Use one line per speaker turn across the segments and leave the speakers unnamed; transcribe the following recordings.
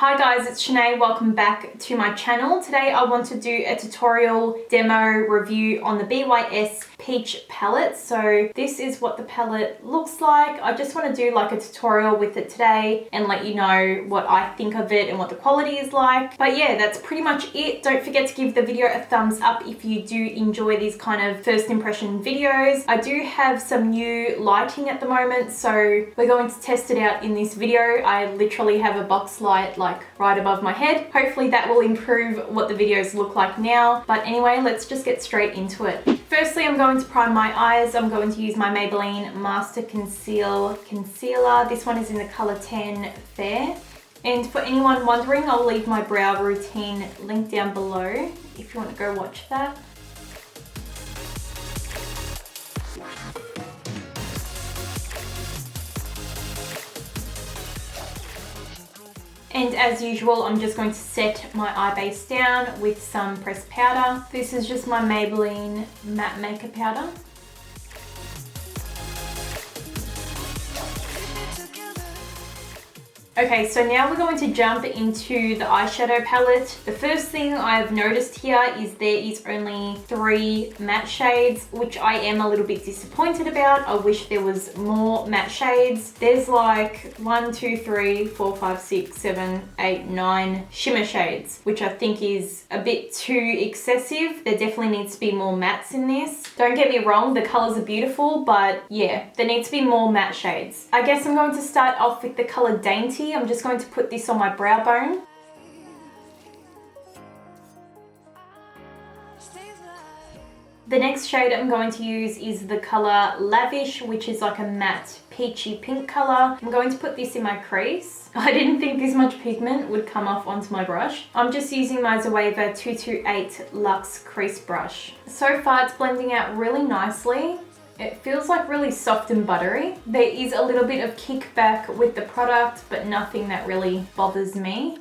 Hi guys, it's Senay. Welcome back to my channel. Today I want to do a tutorial demo review on the BYS Peach Palette. So this is what the palette looks like. I just want to do like a tutorial with it today and let you know what I think of it and what the quality is like. But yeah, that's pretty much it. Don't forget to give the video a thumbs up if you do enjoy these kind of first impression videos. I do have some new lighting at the moment, so we're going to test it out in this video. I literally have a box light like right above my head. Hopefully that will improve what the videos look like now. But anyway, let's just get straight into it. Firstly, I'm going to prime my eyes. I'm going to use my Maybelline Master Conceal Concealer. This one is in the color 10 Fair. And for anyone wondering, I'll leave my brow routine link down below if you want to go watch that. And as usual, I'm just going to set my eye base down with some pressed powder. This is just my Maybelline Matte Maker Powder. Okay, so now we're going to jump into the eyeshadow palette. The first thing I've noticed here is there is only 3 matte shades, which I am a little bit disappointed about. I wish there was more matte shades. There's like 1, 2, 3, 4, 5, 6, 7, 8, 9 shimmer shades, which I think is a bit too excessive. There definitely needs to be more mattes in this. Don't get me wrong, the colors are beautiful, but yeah, there needs to be more matte shades. I guess I'm going to start off with the color Dainty. I'm just going to put this on my brow bone. The next shade I'm going to use is the color Lavish, which is like a matte peachy pink color. I'm going to put this in my crease. I didn't think this much pigment would come off onto my brush. I'm just using my Zoeva 228 Luxe Crease Brush. So far it's blending out really nicely. It feels like really soft and buttery. There is a little bit of kickback with the product, but nothing that really bothers me.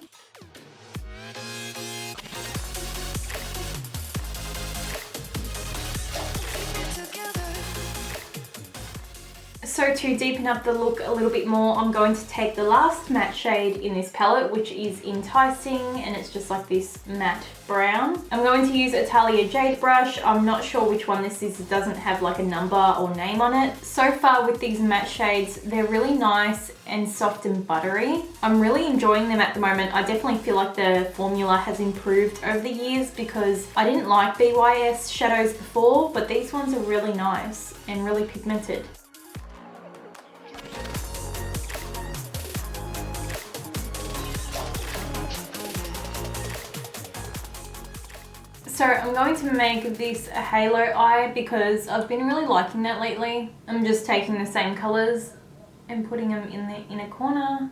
So to deepen up the look a little bit more, I'm going to take the last matte shade in this palette, which is Enticing, and it's just like this matte brown. I'm going to use Italia Jade brush. I'm not sure which one this is. It doesn't have like a number or name on it. So far with these matte shades, they're really nice and soft and buttery. I'm really enjoying them at the moment. I definitely feel like the formula has improved over the years because I didn't like BYS shadows before, but these ones are really nice and really pigmented. So I'm going to make this a halo eye because I've been really liking that lately. I'm just taking the same colors and putting them in the inner corner.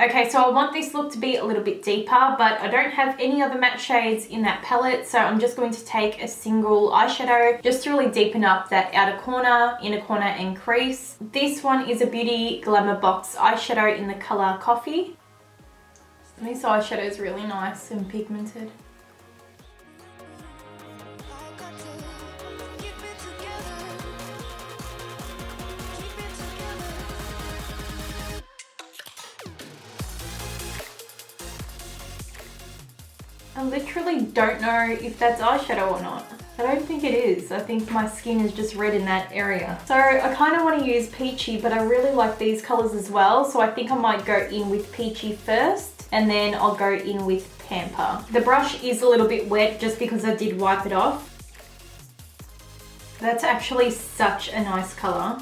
Okay, so I want this look to be a little bit deeper, but I don't have any other matte shades in that palette, so I'm just going to take a single eyeshadow just to really deepen up that outer corner, inner corner and crease. This one is a Beauty Glamour Box eyeshadow in the color Coffee. And this eyeshadow is really nice and pigmented. I literally don't know if that's eyeshadow or not. I don't think it is. I think my skin is just red in that area. So I kind of want to use Peachy, but I really like these colors as well. So I think I might go in with Peachy first, and then I'll go in with Pamper. The brush is a little bit wet just because I did wipe it off. That's actually such a nice color.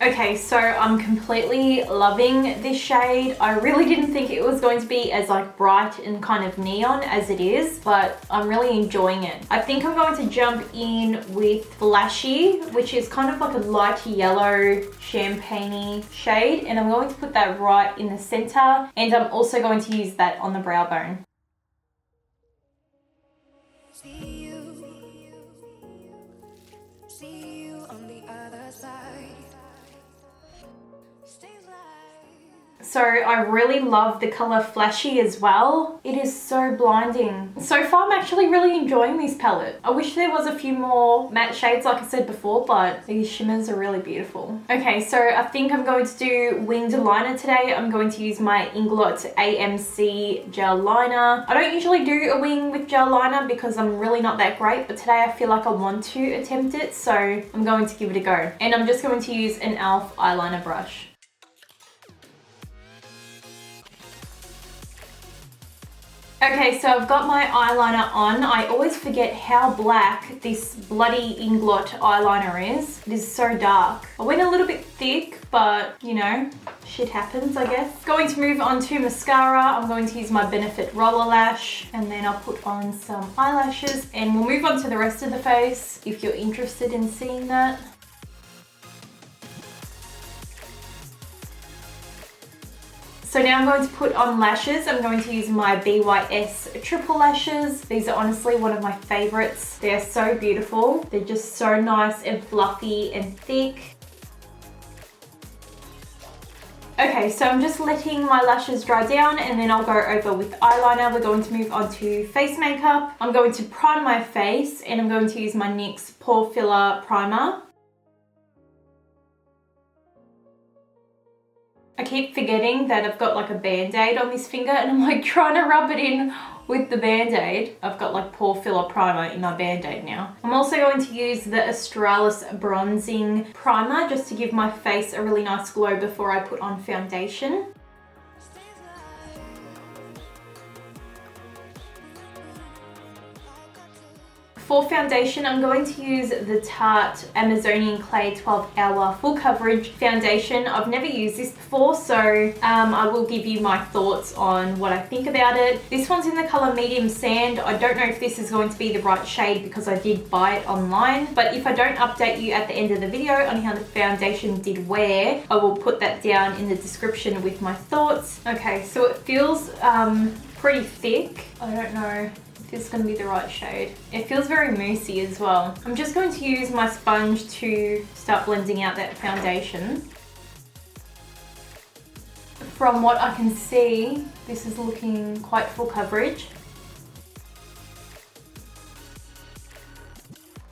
Okay, so I'm completely loving this shade. I really didn't think it was going to be as like bright and kind of neon as it is, but I'm really enjoying it. I think I'm going to jump in with Flashy, which is kind of like a light yellow champagne-y shade, and I'm going to put that right in the center, and I'm also going to use that on the brow bone. See you on the other side. So I really love the color Flashy as well. It is so blinding. So far I'm actually really enjoying this palette. I wish there was a few more matte shades like I said before, but these shimmers are really beautiful. Okay, so I think I'm going to do winged liner today. I'm going to use my Inglot AMC gel liner. I don't usually do a wing with gel liner because I'm really not that great, but today I feel like I want to attempt it, so I'm going to give it a go. And I'm just going to use an e.l.f. eyeliner brush. Okay, so I've got my eyeliner on. I always forget how black this bloody Inglot eyeliner is. It is so dark. I went a little bit thick, but you know, shit happens, I guess. Going to move on to mascara. I'm going to use my Benefit Roller Lash, and then I'll put on some eyelashes, and we'll move on to the rest of the face if you're interested in seeing that. So now I'm going to put on lashes. I'm going to use my BYS Triple Lashes. These are honestly one of my favorites. They're so beautiful. They're just so nice and fluffy and thick. Okay, so I'm just letting my lashes dry down, and then I'll go over with eyeliner. We're going to move on to face makeup. I'm going to prime my face, and I'm going to use my NYX Pore Filler Primer. I keep forgetting that I've got like a band-aid on this finger, and I'm like trying to rub it in with the band-aid. I've got like pore filler primer in my band-aid now. I'm also going to use the Australis Bronzing Primer just to give my face a really nice glow before I put on foundation. For foundation, I'm going to use the Tarte Amazonian Clay 12 Hour Full Coverage Foundation. I've never used this before, so I will give you my thoughts on what I think about it. This one's in the color Medium Sand. I don't know if this is going to be the right shade because I did buy it online, but if I don't update you at the end of the video on how the foundation did wear, I will put that down in the description with my thoughts. Okay, so it feels pretty thick. I don't know if it's going to be the right shade. It feels very moussey as well. I'm just going to use my sponge to start blending out that foundation. From what I can see, this is looking quite full coverage.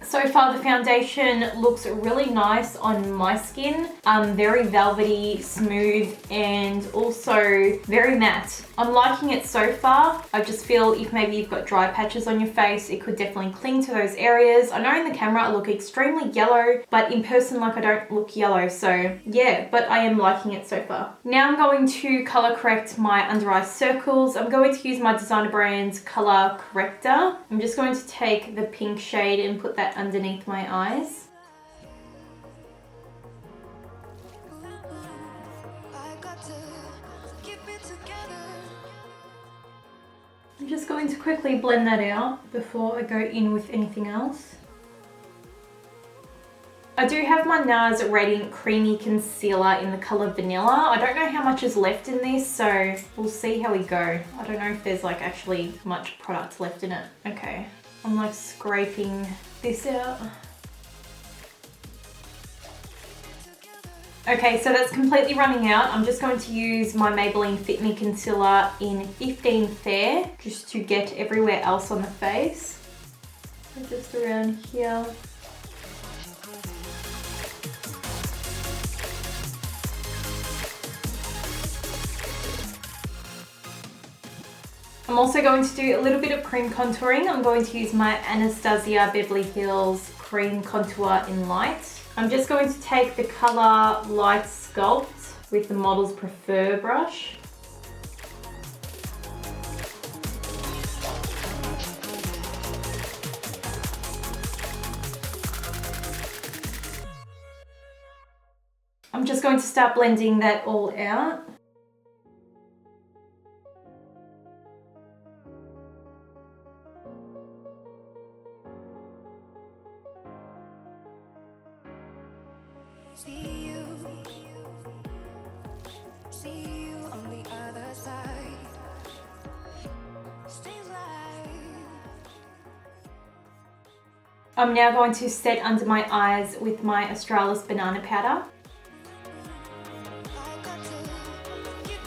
So far the foundation looks really nice on my skin. Very velvety, smooth, and also very matte. I'm liking it so far. I just feel if maybe you've got dry patches on your face, it could definitely cling to those areas. I know in the camera I look extremely yellow, but in person like I don't look yellow. So yeah, but I am liking it so far. Now I'm going to color correct my under eye circles. I'm going to use my Designer Brands color corrector. I'm just going to take the pink shade and put that underneath my eyes. I'm just going to quickly blend that out before I go in with anything else. I do have my NARS Radiant Creamy Concealer in the colour Vanilla. I don't know how much is left in this, so we'll see how we go. I don't know if there's like actually much product left in it. Okay, I'm like scraping this out. Okay, so that's completely running out. I'm just going to use my Maybelline Fit Me Concealer in 15 Fair just to get everywhere else on the face. So just around here. I'm also going to do a little bit of cream contouring. I'm going to use my Anastasia Beverly Hills Cream Contour in Light. I'm just going to take the colour Light Sculpt with the Models Prefer brush. I'm just going to start blending that all out.
See you on the other side. Stay alive.
I'm now going to set under my eyes with my Australis Banana Powder.
I got to keep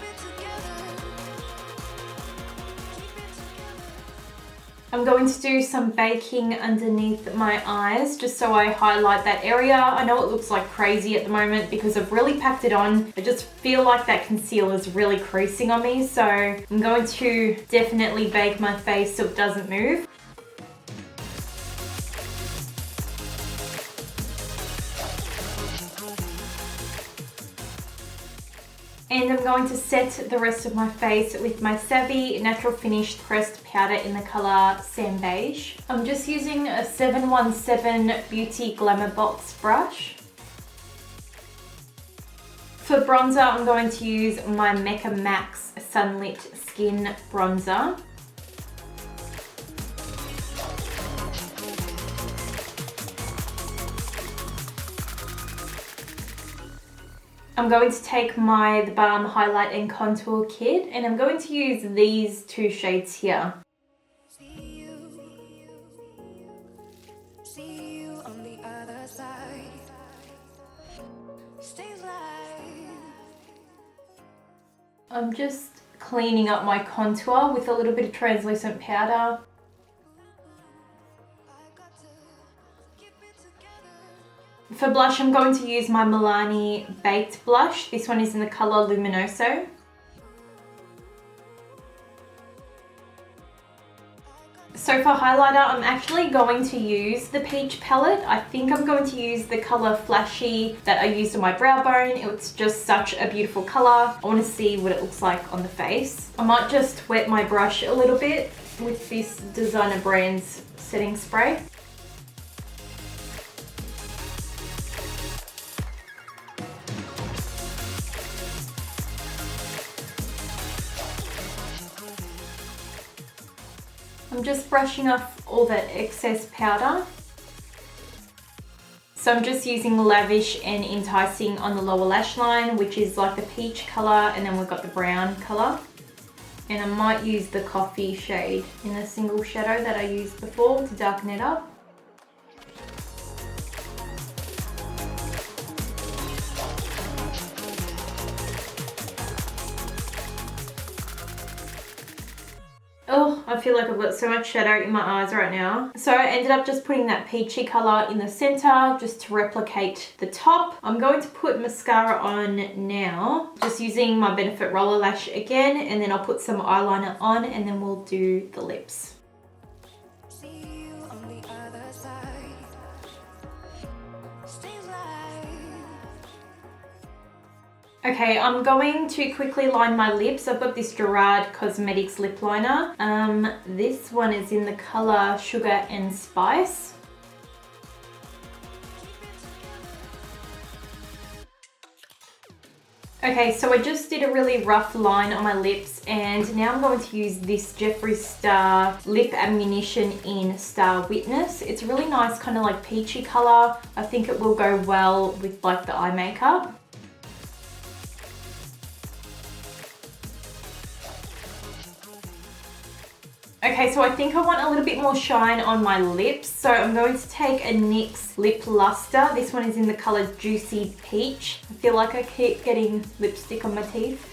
I'm going to do some baking underneath my eyes just so I highlight that area. I know it looks like crazy at the moment because I've really packed it on. I just feel like that concealer is really creasing on me, so I'm going to definitely bake my face so it doesn't move. And I'm going to set the rest of my face with my Savvy Natural Finish Pressed Powder in the colour Sand Beige. I'm just using a 717 Beauty Glamour Box brush. For bronzer, I'm going to use my Mecca Max Sunlit Skin Bronzer. I'm going to take my The Balm Highlight and Contour Kit and I'm going to use these two shades here.
See you on the other side. Stay alive.
I'm just cleaning up my contour with a little bit of translucent powder. For blush, I'm going to use my Milani Baked Blush. This one is in the colour Luminoso. So for highlighter, I'm actually going to use the Peach Palette. I think I'm going to use the colour Flashy that I used on my brow bone. It's just such a beautiful colour. I want to see what it looks like on the face. I might just wet my brush a little bit with this Designer Brands setting spray. I'm just brushing off all that excess powder. So I'm just using Lavish and Enticing on the lower lash line, which is like the peach colour, and then we've got the brown colour. And I might use the coffee shade in the single shadow that I used before to darken it up. Oh, I feel like I've got so much shadow in my eyes right now. So I ended up just putting that peachy colour in the centre just to replicate the top. I'm going to put mascara on now, just using my Benefit Roller Lash again, and then I'll put some eyeliner on and then we'll do the lips.
See you on the other side. Stay alive.
Okay, I'm going to quickly line my lips. I've got this Gerard Cosmetics lip liner. This one is in the colour Sugar and Spice. Okay, so I just did a really rough line on my lips and now I'm going to use this Jeffree Star Lip Ammunition in Star Witness. It's a really nice kind of like peachy colour. I think it will go well with like the eye makeup. Okay, so I think I want a little bit more shine on my lips. So I'm going to take a NYX Lip Luster. This one is in the colour Juicy Peach. I feel like I keep getting lipstick on my teeth.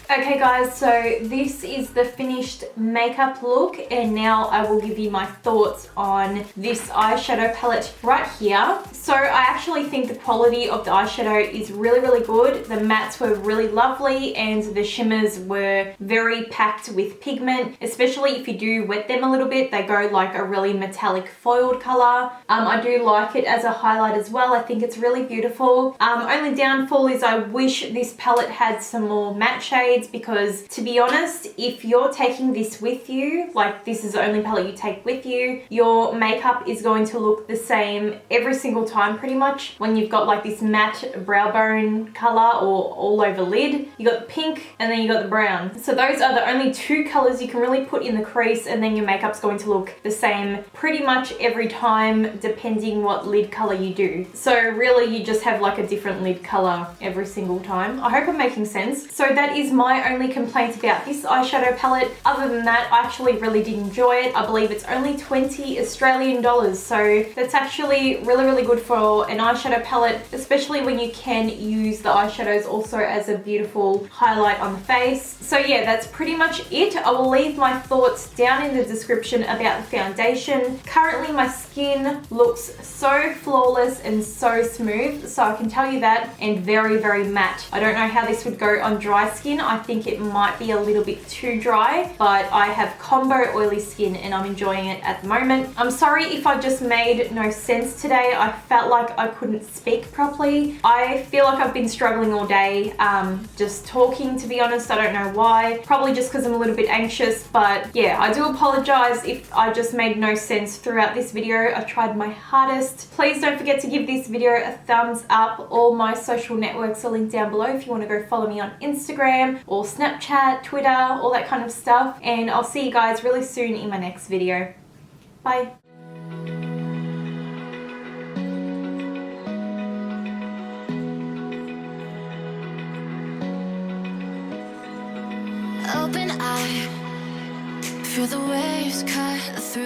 Okay guys, so this is the finished makeup look and now I will give you my thoughts on this eyeshadow palette right here. So I actually think the quality of the eyeshadow is really, really good. The mattes were really lovely and the shimmers were very packed with pigment, especially if you do wet them a little bit. They go like a really metallic foiled color. I do like it as a highlight as well. I think it's really beautiful. Only downfall is I wish this palette had some more matte shades, because to be honest, if you're taking this with you, like this is the only palette you take with you, your makeup is going to look the same every single time pretty much. When you've got like this matte brow bone color or all over lid, you got the pink and then you got the brown. So those are the only two colors you can really put in the crease, and then your makeup's going to look the same pretty much every time depending what lid color you do. So really you just have like a different lid color every single time. I hope I'm making sense. So that is my my only complaint about this eyeshadow palette. Other than that, I actually really did enjoy it. I believe it's only 20 Australian dollars, so that's actually really good for an eyeshadow palette, especially when you can use the eyeshadows also as a beautiful highlight on the face. So yeah, that's pretty much it. I will leave my thoughts down in the description about the foundation. Currently my skin looks so flawless and so smooth, so I can tell you that, and very matte. I don't know how this would go on dry skin. I think it might be a little bit too dry, but I have combo oily skin and I'm enjoying it at the moment. I'm sorry if I just made no sense today. I felt like I couldn't speak properly. I feel like I've been struggling all day just talking, to be honest. I don't know why. Probably just because I'm a little bit anxious, but yeah, I do apologize if I just made no sense throughout this video. I tried my hardest. Please don't forget to give this video a thumbs up. All my social networks are linked down below if you want to go follow me on Instagram or Snapchat, Twitter, all that kind of stuff. And I'll see you guys really soon in my next video. Bye.
Open eye, feel the waves cut through